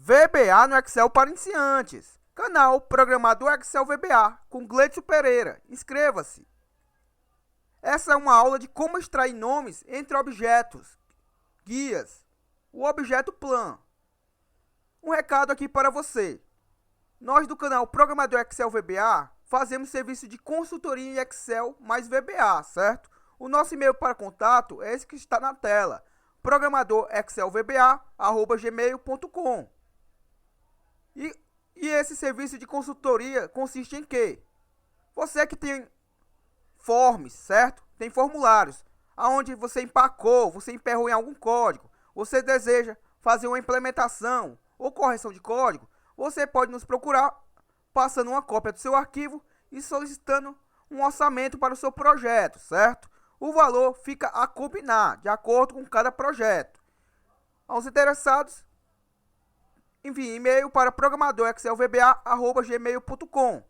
VBA no Excel para iniciantes. Canal Programador Excel VBA com Gleidson Pereira. Inscreva-se. Essa é uma aula de como extrair nomes entre objetos, guias, o objeto plan. Um recado aqui para você. Nós do canal Programador Excel VBA fazemos serviço de consultoria em Excel mais VBA, certo? O nosso e-mail para contato é esse que está na tela. programadorexcelvba@gmail.com. E esse serviço de consultoria consiste em quê? Você que tem forms, certo? Tem formulários, aonde você empacou, você emperrou em algum código, você deseja fazer uma implementação ou correção de código, você pode nos procurar passando uma cópia do seu arquivo e solicitando um orçamento para o seu projeto, certo? O valor fica a combinar, de acordo com cada projeto. Aos interessados, envie e-mail para programadorexcelvba@gmail.com.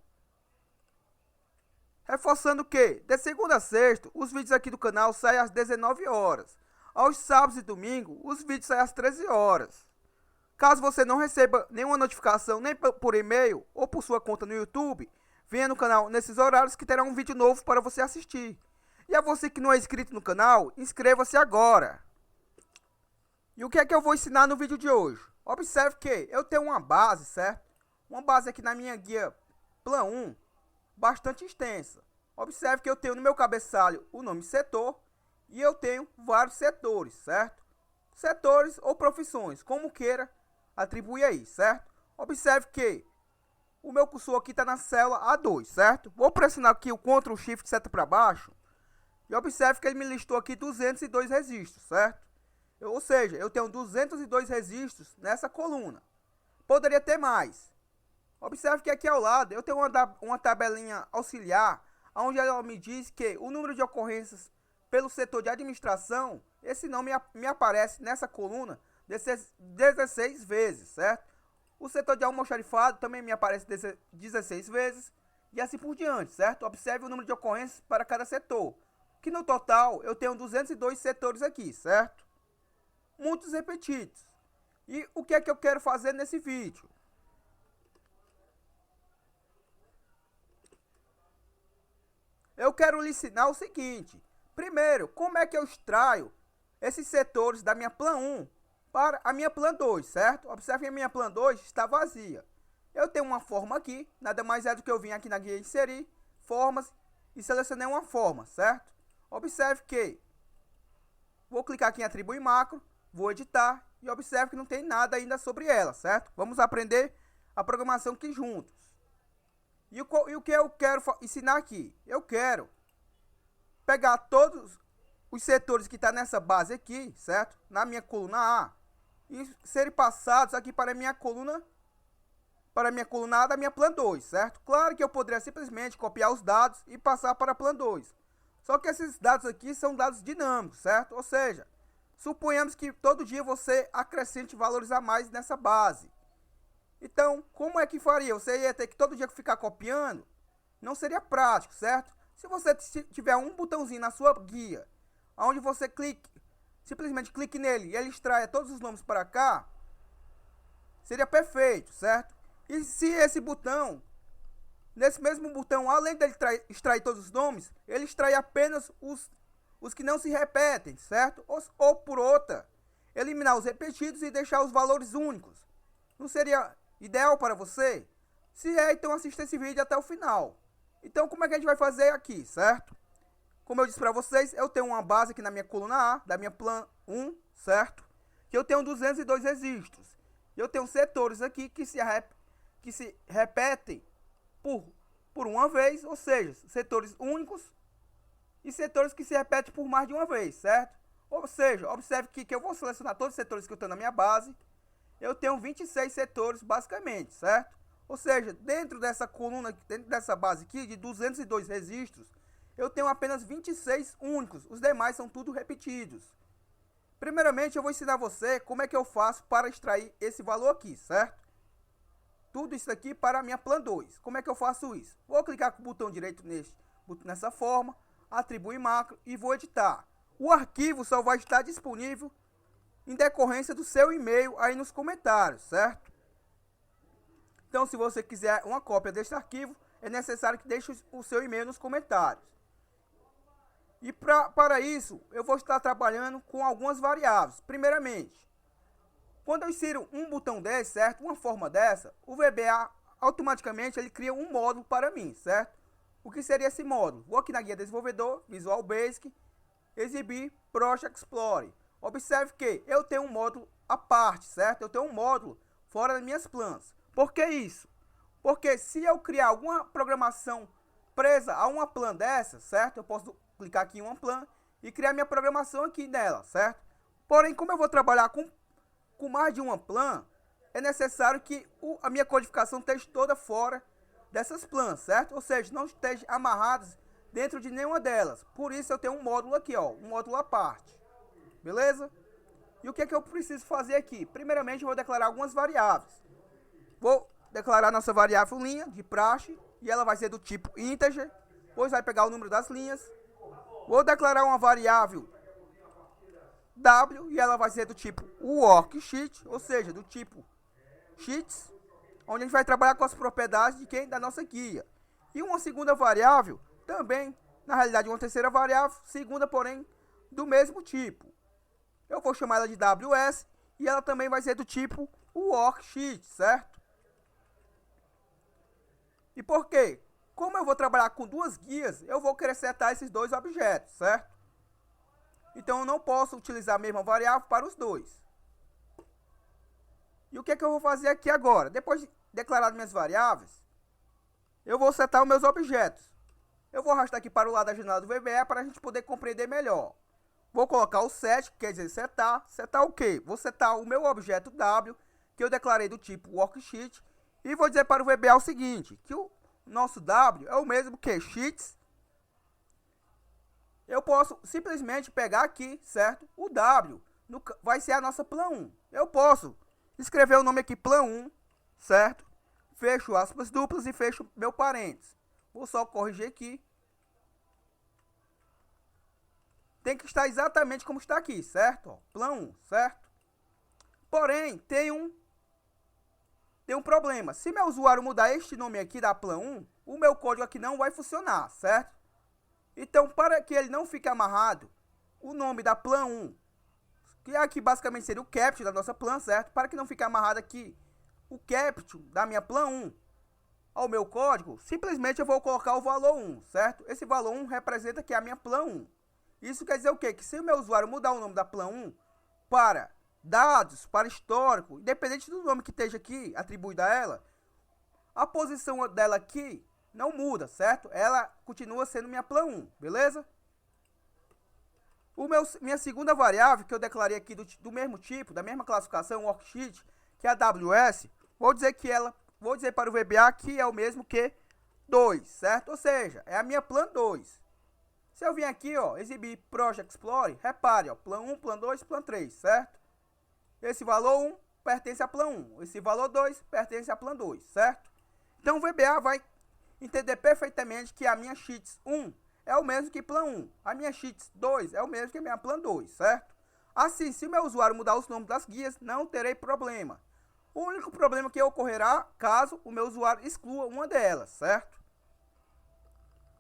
Reforçando que, de segunda a sexta, os vídeos aqui do canal saem às 19 horas. Aos sábados e domingos, os vídeos saem às 13 horas. Caso você não receba nenhuma notificação, nem por e-mail ou por sua conta no YouTube, venha no canal nesses horários que terá um vídeo novo para você assistir. E a você que não é inscrito no canal, inscreva-se agora. E o que é que eu vou ensinar no vídeo de hoje? Observe que eu tenho uma base, certo? Uma base aqui na minha guia Plan 1, bastante extensa. Observe que eu tenho no meu cabeçalho o nome setor e eu tenho vários setores, certo? Setores ou profissões, como queira, atribui aí, certo? Observe que o meu cursor aqui está na célula A2, certo? Vou pressionar aqui o Ctrl Shift seta para baixo e observe que ele me listou aqui 202 registros, certo? Ou seja, eu tenho 202 registros nessa coluna. Poderia ter mais. Observe que aqui ao lado eu tenho uma tabelinha auxiliar, onde ela me diz que o número de ocorrências pelo setor de administração, esse não me aparece nessa coluna 16 vezes, certo? O setor de almoxarifado também me aparece 16 vezes e assim por diante, certo? Observe o número de ocorrências para cada setor, que no total eu tenho 202 setores aqui, certo? Muitos repetidos. E o que é que eu quero fazer nesse vídeo? Eu quero lhe ensinar o seguinte. Primeiro, como é que eu extraio esses setores da minha Plan 1 para a minha Plan 2, certo? Observe que a minha Plan 2 está vazia. Eu tenho uma forma aqui, nada mais é do que eu vim aqui na guia inserir, formas e selecionei uma forma, certo? Observe que vou clicar aqui em atribuir macro, vou editar e observe que não tem nada ainda sobre ela, certo? Vamos aprender a programação aqui juntos. E o que eu quero ensinar aqui? Eu quero pegar todos os setores que estão nessa base aqui, certo? Na minha coluna A e serem passados aqui para a minha coluna A da minha Plan 2, certo? Claro que eu poderia simplesmente copiar os dados e passar para a Plan 2. Só que esses dados aqui são dados dinâmicos, certo? Ou seja, suponhamos que todo dia você acrescente valores a mais nessa base. Então, como é que faria? Você ia ter que todo dia ficar copiando? Não seria prático, certo? Se você tiver um botãozinho na sua guia, onde você simplesmente clique nele e ele extraia todos os nomes para cá, seria perfeito, certo? E se esse botão, nesse mesmo botão, além dele extrair todos os nomes, ele extrai apenas os que não se repetem, certo? Ou por outra, eliminar os repetidos e deixar os valores únicos. Não seria ideal para você? Se é, então assista esse vídeo até o final. Então, como é que a gente vai fazer aqui, certo? Como eu disse para vocês, eu tenho uma base aqui na minha coluna A, da minha Plan 1, certo? Que eu tenho 202 registros. Eu tenho setores aqui que se repetem por uma vez, ou seja, setores únicos e setores que se repetem por mais de uma vez, certo? Ou seja, observe que eu vou selecionar todos os setores que eu tenho na minha base. Eu tenho 26 setores basicamente, certo? Ou seja, dentro dessa coluna, dentro dessa base aqui de 202 registros, eu tenho apenas 26 únicos, os demais são tudo repetidos. Primeiramente, eu vou ensinar você como é que eu faço para extrair esse valor aqui, certo? Tudo isso aqui para a minha Plan 2. Como é que eu faço isso? Vou clicar com o botão direito nessa forma, atribuir macro e vou editar. O arquivo só vai estar disponível em decorrência do seu e-mail aí nos comentários, certo? Então, se você quiser uma cópia deste arquivo, é necessário que deixe o seu e-mail nos comentários. E para isso, eu vou estar trabalhando com algumas variáveis. Primeiramente, quando eu insiro um botão desse, certo? Uma forma dessa, o VBA automaticamente ele cria um módulo para mim, certo? O que seria esse módulo? Vou aqui na guia desenvolvedor, Visual Basic, exibir Project Explorer. Observe que eu tenho um módulo à parte, certo? Eu tenho um módulo fora das minhas plans. Por que isso? Porque se eu criar alguma programação presa a uma plan dessa, certo? Eu posso clicar aqui em uma plan e criar minha programação aqui nela, certo? Porém, como eu vou trabalhar com mais de uma plan, é necessário que a minha codificação esteja toda fora dessas plans, certo? Ou seja, não esteja amarradas dentro de nenhuma delas. Por isso eu tenho um módulo aqui, ó, um módulo à parte. Beleza? E o que é que eu preciso fazer aqui? Primeiramente, eu vou declarar algumas variáveis. Vou declarar nossa variável linha de praxe, e ela vai ser do tipo integer, depois vai pegar o número das linhas. Vou declarar uma variável w, e ela vai ser do tipo worksheet, ou seja, do tipo sheets, onde a gente vai trabalhar com as propriedades de da nossa guia. E uma segunda variável, também, na realidade, uma terceira variável, segunda, porém, do mesmo tipo. Eu vou chamar ela de ws, e ela também vai ser do tipo worksheet, certo? E por quê? Como eu vou trabalhar com duas guias, eu vou querer setar esses dois objetos, certo? Então, eu não posso utilizar a mesma variável para os dois. E o que é que eu vou fazer aqui agora? Depois de declarar minhas variáveis, eu vou setar os meus objetos. Eu vou arrastar aqui para o lado da janela do VBA para a gente poder compreender melhor. Vou colocar o set, que quer dizer setar. Setar o quê? Vou setar o meu objeto W, que eu declarei do tipo worksheet. E vou dizer para o VBA o seguinte, que o nosso W é o mesmo que sheets. Eu posso simplesmente pegar aqui, certo? O W vai ser a nossa plan 1. Eu posso escrever o nome aqui plan 1, certo? Fecho aspas duplas e fecho meu parênteses. Vou só corrigir aqui. Tem que estar exatamente como está aqui, certo? Ó, plan 1, certo? Porém, tem um problema. Se meu usuário mudar este nome aqui da plan 1, o meu código aqui não vai funcionar, certo? Então, para que ele não fique amarrado, o nome da plan 1, que aqui basicamente seria o capture da nossa plan, certo? Para que não fique amarrado aqui o capture da minha plan 1 ao meu código, simplesmente eu vou colocar o valor 1, certo? Esse valor 1 representa que é a minha plan 1. Isso quer dizer o quê? Que se o meu usuário mudar o nome da plan 1 para dados, para histórico, independente do nome que esteja aqui atribuído a ela, a posição dela aqui não muda, certo? Ela continua sendo minha plan 1, beleza? Minha segunda variável, que eu declarei aqui do mesmo tipo, da mesma classificação, worksheet, que é a ws, vou dizer para o VBA que é o mesmo que 2, certo? Ou seja, é a minha plan 2. Se eu vim aqui, ó, exibir Project Explorer, repare, ó, plan 1, plan 2, plan 3, certo? Esse valor 1 pertence à plan 1, esse valor 2 pertence à plan 2, certo? Então o VBA vai entender perfeitamente que a minha sheets 1 é o mesmo que plan 1, a minha sheets 2 é o mesmo que a minha plan 2, certo? Assim, se o meu usuário mudar os nomes das guias, não terei problema. O único problema que ocorrerá caso o meu usuário exclua uma delas, certo?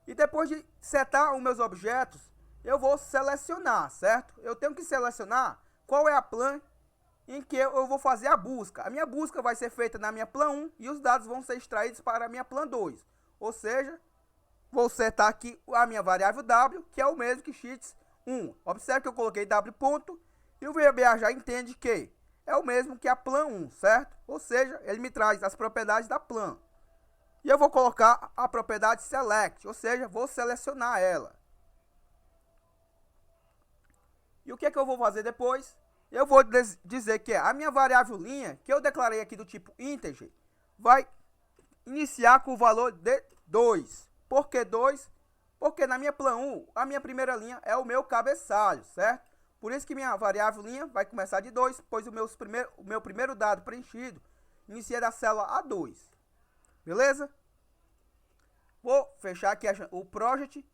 E depois de setar os meus objetos, eu vou selecionar, certo? Eu tenho que selecionar qual é a plan em que eu vou fazer a busca. A minha busca vai ser feita na minha plan 1 e os dados vão ser extraídos para a minha plan 2. Ou seja, vou setar aqui a minha variável W, que é o mesmo que sheets 1. Observe que eu coloquei W ponto e o VBA já entende que é o mesmo que a plan 1, certo? Ou seja, ele me traz as propriedades da plan. E eu vou colocar a propriedade select, ou seja, vou selecionar ela. E o que é que eu vou fazer depois? Eu vou dizer que a minha variável linha, que eu declarei aqui do tipo integer, vai iniciar com o valor de 2. Por que 2? Porque na minha plan 1, a minha primeira linha é o meu cabeçalho, certo? Por isso que minha variável linha vai começar de 2, pois o meu primeiro dado preenchido inicia da célula A2. Beleza? Vou fechar aqui o project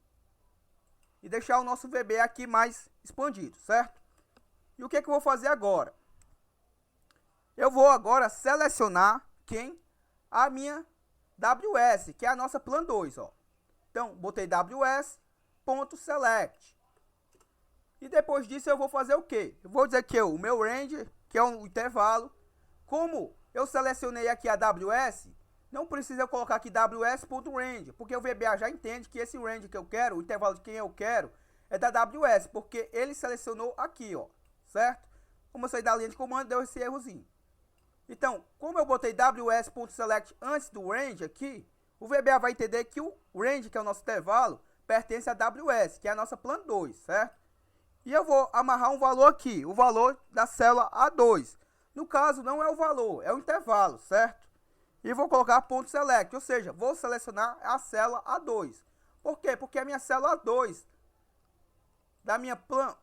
e deixar o nosso VB aqui mais expandido, certo? E o que é que eu vou fazer agora? Eu vou agora selecionar a minha WS, que é a nossa plan 2, ó. Então, botei ws.select. E depois disso eu vou fazer o quê? Eu vou dizer que o meu range, que é um intervalo, como eu selecionei aqui a WS, não precisa eu colocar aqui ws.range, porque o VBA já entende que esse range que eu quero, o intervalo de quem eu quero, é da WS, porque ele selecionou aqui, ó, certo? Como eu saí da linha de comando, deu esse errozinho. Então, como eu botei ws.select antes do range aqui, o VBA vai entender que o range, que é o nosso intervalo, pertence a WS, que é a nossa plan 2, certo? E eu vou amarrar um valor aqui, o valor da célula A2. No caso, não é o valor, é o intervalo, certo? E vou colocar ponto select, ou seja, vou selecionar a célula A2. Por quê? Porque a minha célula A2 da minha plan,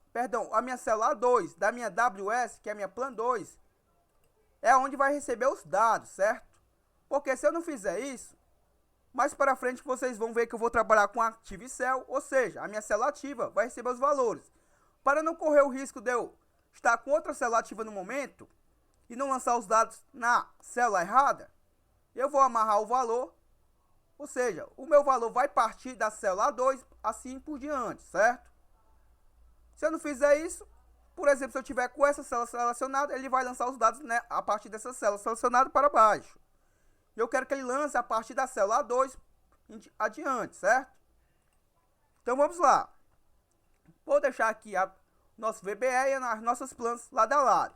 a minha célula A2 da minha WS, que é a minha plan 2, é onde vai receber os dados, certo? Porque se eu não fizer isso, mais para frente vocês vão ver que eu vou trabalhar com Active Cell, ou seja, a minha célula ativa vai receber os valores. Para não correr o risco de eu estar com outra célula ativa no momento e não lançar os dados na célula errada, eu vou amarrar o valor, ou seja, o meu valor vai partir da célula A2 assim por diante, certo? Se eu não fizer isso, por exemplo, se eu tiver com essa célula selecionada, ele vai lançar os dados, né, a partir dessa célula selecionada para baixo. Eu quero que ele lance a partir da célula A2 adiante, certo? Então vamos lá. Vou deixar aqui o nosso VBE e as nossas plans lado a lado.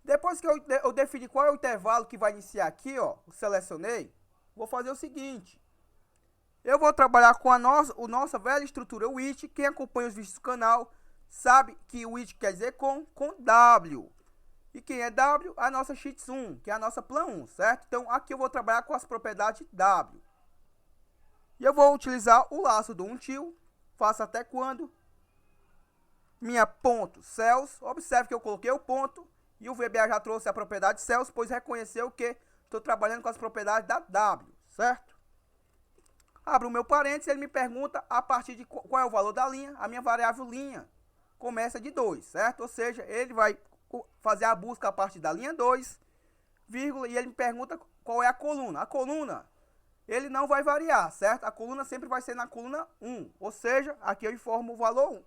Depois que eu definir qual é o intervalo que vai iniciar aqui, ó, eu selecionei, vou fazer o seguinte. Eu vou trabalhar com a nossa velha estrutura with. Quem acompanha os vídeos do canal sabe que o with quer dizer com W. E quem é W? A nossa sheets 1, que é a nossa plan 1, certo? Então aqui eu vou trabalhar com as propriedades W. E eu vou utilizar o laço do until. Faço até quando minha ponto cells. Observe que eu coloquei o ponto e o VBA já trouxe a propriedade cells, pois reconheceu que estou trabalhando com as propriedades da W, certo? Abro o meu parênteses, ele me pergunta a partir de qual é o valor da linha. A minha variável linha começa de 2, certo? Ou seja, ele vai fazer a busca a partir da linha 2, vírgula, e ele me pergunta qual é a coluna. A coluna, ele não vai variar, certo? A coluna sempre vai ser na coluna 1, ou seja, aqui eu informo o valor 1.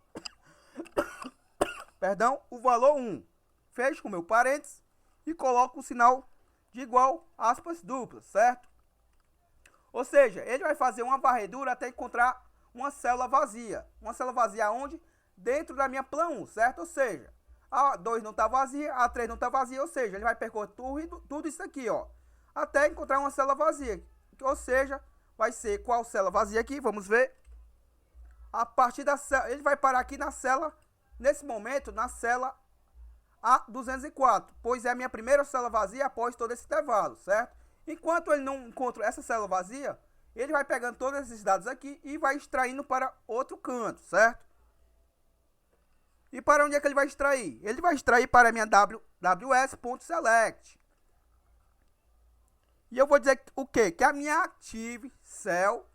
Perdão, o valor 1. Fecho com o meu parênteses e coloco o sinal de igual, aspas duplas, certo? Ou seja, ele vai fazer uma varredura até encontrar uma célula vazia. Uma célula vazia onde? Dentro da minha plan 1, certo? Ou seja, a 2 não está vazia, a 3 não está vazia, ou seja, ele vai percorrer tudo isso aqui, ó, até encontrar uma célula vazia. Ou seja, vai ser qual célula vazia aqui? Vamos ver. A partir da célula, ele vai parar aqui na célula, nesse momento, na célula A204, pois é a minha primeira célula vazia após todo esse intervalo, certo? Enquanto ele não encontra essa célula vazia, ele vai pegando todos esses dados aqui e vai extraindo para outro canto, certo? E para onde é que ele vai extrair? Ele vai extrair para a minha ws.select. E eu vou dizer o quê? Que a minha active cell.value,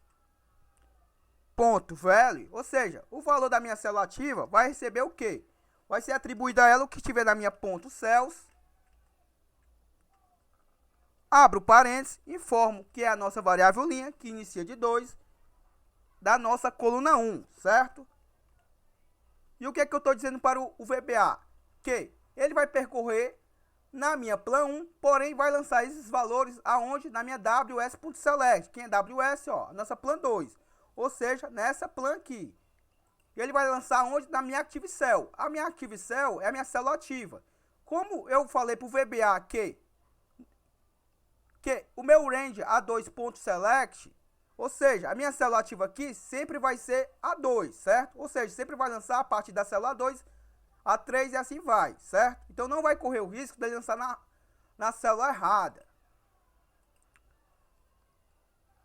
ou seja, o valor da minha célula ativa vai receber o quê? Vai ser atribuído a ela o que estiver na minha ponto cells. Abro parênteses, informo que é a nossa variável linha, que inicia de 2, da nossa coluna 1, certo? E o que é que eu estou dizendo para o VBA? Que ele vai percorrer na minha plan 1, porém vai lançar esses valores aonde? Na minha ws.select. Quem é ws? Ó, nossa plan 2. Ou seja, nessa plan aqui. Ele vai lançar onde? Na minha active cell. A minha active cell é a minha célula ativa. Como eu falei para o VBA que o meu range A2.select, ou seja, a minha célula ativa aqui sempre vai ser A2, certo? Ou seja, sempre vai lançar a partir da célula A2, A3 e assim vai, certo? Então não vai correr o risco de lançar na célula errada.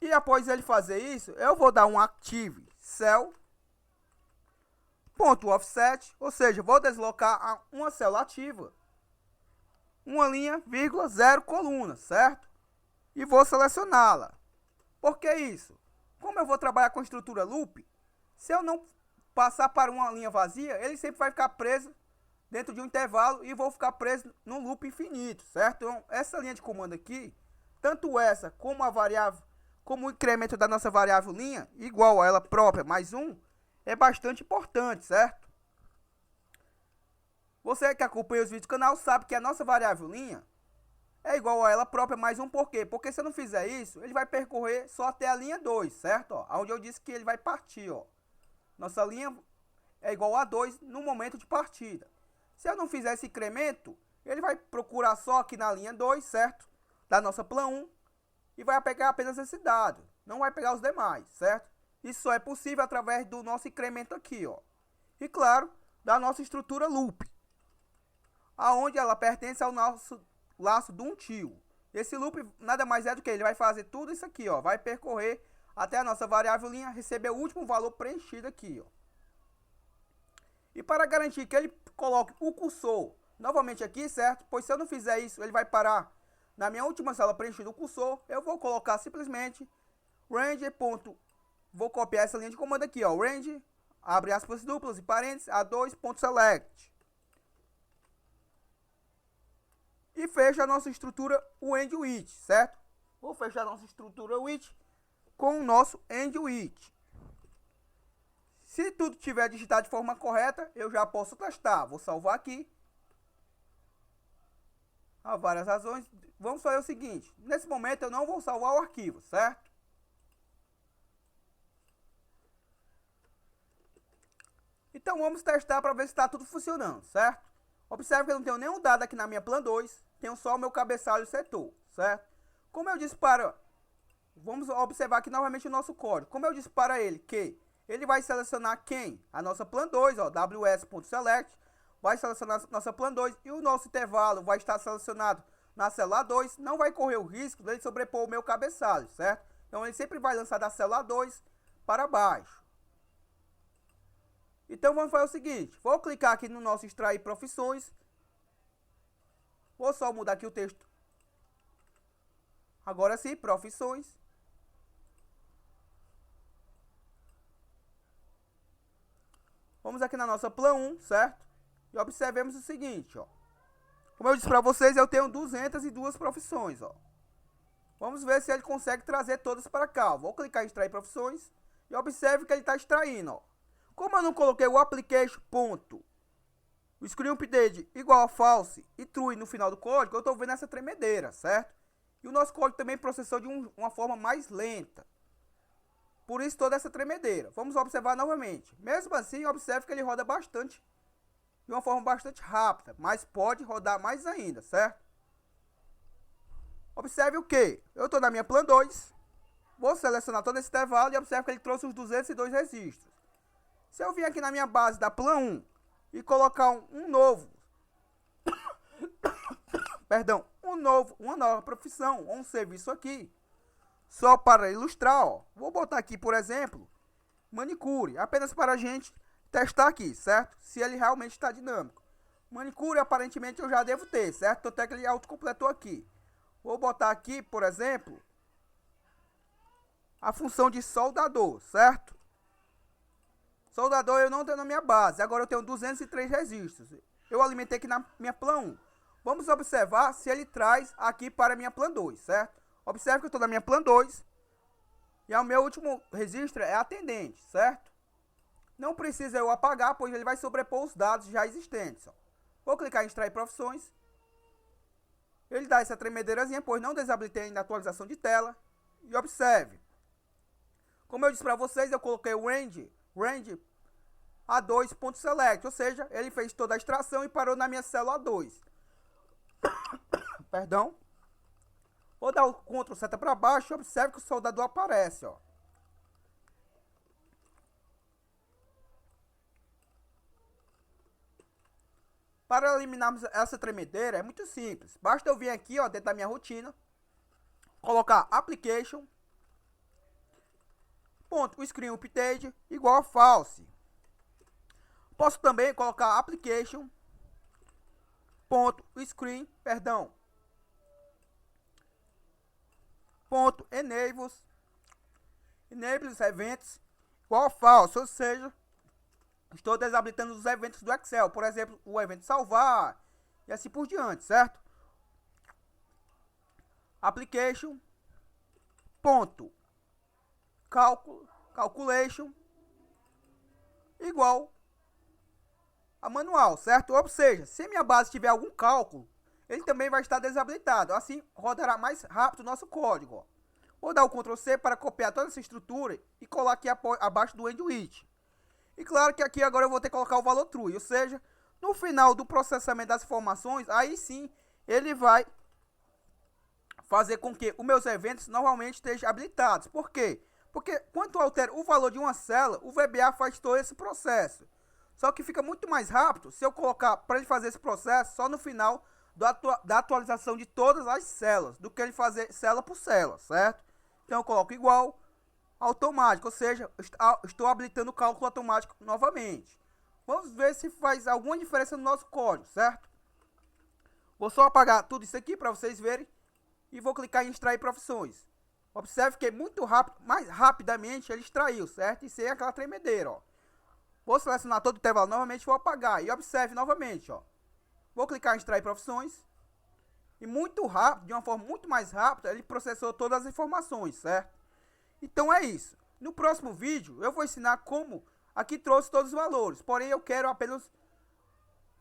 E após ele fazer isso, eu vou dar um active cell.offset, ou seja, vou deslocar uma célula ativa, uma linha, vírgula, 0 coluna, certo? E vou selecioná-la. Por que isso? Como eu vou trabalhar com estrutura loop, se eu não passar para uma linha vazia, ele sempre vai ficar preso dentro de um intervalo e vou ficar preso num loop infinito, certo? Então, essa linha de comando aqui tanto essa como a variável, como o incremento da nossa variável linha, igual a ela própria mais 1, é bastante importante, certo? Você que acompanha os vídeos do canal sabe que a nossa variável linha é igual a ela própria mais 1, por quê? Porque se eu não fizer isso, ele vai percorrer só até a linha 2, certo? Ó, onde eu disse que ele vai partir, ó. Nossa linha é igual a 2 no momento de partida. Se eu não fizer esse incremento, ele vai procurar só aqui na linha 2, certo? Da nossa plan 1 e vai pegar apenas esse dado. Não vai pegar os demais, certo? Isso só é possível através do nosso incremento aqui, ó. E claro, da nossa estrutura loop, aonde ela pertence ao nosso laço do until. Esse loop nada mais é do que ele vai fazer tudo isso aqui, ó. Vai percorrer até a nossa variável linha receber o último valor preenchido aqui, ó. E para garantir que ele coloque o cursor novamente aqui, certo? Pois se eu não fizer isso, ele vai parar na minha última célula preenchida o cursor. Eu vou colocar simplesmente range. Vou copiar essa linha de comando aqui, ó. Range, abre aspas duplas e parênteses, a2.select. E fecha a nossa estrutura, o end with, certo? Vou fechar a nossa estrutura with com o nosso end with. Se tudo tiver digitado de forma correta, eu já posso testar. Vou salvar aqui. Há várias razões. Vamos fazer o seguinte. Nesse momento eu não vou salvar o arquivo, certo? Então vamos testar para ver se está tudo funcionando, certo? Observe que eu não tenho nenhum dado aqui na minha plan 2. Tenho só o meu cabeçalho setor, certo? Como eu disse para... Vamos observar aqui novamente o nosso código. Como eu disse para ele que ele vai selecionar quem? A nossa plan 2, ó, ws.select. Vai selecionar a nossa plan 2 e o nosso intervalo vai estar selecionado na célula 2. Não vai correr o risco de ele sobrepor o meu cabeçalho, certo? Então ele sempre vai lançar da célula 2 para baixo. Então vamos fazer o seguinte. Vou clicar aqui no nosso extrair profissões. Vou só mudar aqui o texto. Agora sim, profissões. Vamos aqui na nossa plan 1, certo? E observemos o seguinte, ó. Como eu disse para vocês, eu tenho 202 profissões, ó. Vamos ver se ele consegue trazer todas para cá. Vou clicar em extrair profissões e observe que ele está extraindo, ó. Como eu não coloquei o application ponto, o screen update igual a false e true no final do código, eu estou vendo essa tremedeira, certo? E o nosso código também processou de uma forma mais lenta. Por isso toda essa tremedeira. Vamos observar novamente. Mesmo assim, observe que ele roda bastante, de uma forma bastante rápida, mas pode rodar mais ainda, certo? Observe o que? Eu estou na minha plan 2, vou selecionar todo esse intervalo e observe que ele trouxe os 202 registros. Se eu vir aqui na minha base da plan 1 e colocar um novo, perdão, uma nova profissão ou um serviço aqui, só para ilustrar, ó, vou botar aqui, por exemplo, manicure, apenas para a gente testar aqui, certo? Se ele realmente está dinâmico. Manicure, aparentemente, eu já devo ter, certo? Até que ele autocompletou aqui. Vou botar aqui, por exemplo, a função de soldador, certo? Soldador eu não tenho na minha base, agora eu tenho 203 registros. Eu alimentei aqui na minha plan 1. Vamos observar se ele traz aqui para a minha plan 2, certo? Observe que eu estou na minha plan 2 e o meu último registro é atendente, certo? Não precisa eu apagar, pois ele vai sobrepor os dados já existentes, ó. Vou clicar em extrair profissões. Ele dá essa tremedeirazinha, pois não desabilitei ainda a atualização de tela. E observe. Como eu disse para vocês, eu coloquei o range a2.select, ou seja, ele fez toda a extração e parou na minha célula A2. Perdão. Vou dar o Ctrl seta para baixo e observe que o soldador aparece, ó. Para eliminarmos essa tremedeira é muito simples. Basta eu vir aqui, ó, dentro da minha rotina, colocar application ponto screen update igual a false. Posso também colocar application ponto screen, ponto enables eventos igual a false, ou seja, estou desabilitando os eventos do Excel, por exemplo, o evento salvar e assim por diante, certo? application ponto calculation igual a manual, certo? Ou seja, se minha base tiver algum cálculo, ele também vai estar desabilitado. Assim, rodará mais rápido o nosso código. Ó. Vou dar o Ctrl C para copiar toda essa estrutura e colar aqui abaixo do end with. E claro que aqui agora eu vou ter que colocar o valor true, ou seja, no final do processamento das informações, aí sim ele vai fazer com que os meus eventos normalmente estejam habilitados. Por quê? Porque quando eu altero o valor de uma célula, o VBA faz todo esse processo. Só que fica muito mais rápido se eu colocar para ele fazer esse processo só no final da atualização de todas as células, do que ele fazer célula por célula, certo? Então eu coloco igual automático, ou seja, estou habilitando o cálculo automático novamente. Vamos ver se faz alguma diferença no nosso código, certo? Vou só apagar tudo isso aqui para vocês verem e vou clicar em extrair profissões. Observe que muito rápido, mais rapidamente ele extraiu, certo? E sem aquela tremedeira, ó. Vou selecionar todo o intervalo novamente, vou apagar e observe novamente, ó. Vou clicar em extrair profissões e muito rápido, de uma forma muito mais rápida, ele processou todas as informações, certo? Então é isso. No próximo vídeo eu vou ensinar como aqui trouxe todos os valores, porém eu quero apenas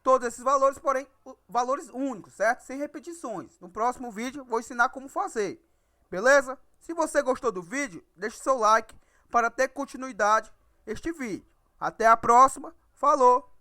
todos esses valores, porém valores únicos, certo? Sem repetições. No próximo vídeo vou ensinar como fazer, beleza? Se você gostou do vídeo, deixe seu like para ter continuidade este vídeo. Até a próxima, falou!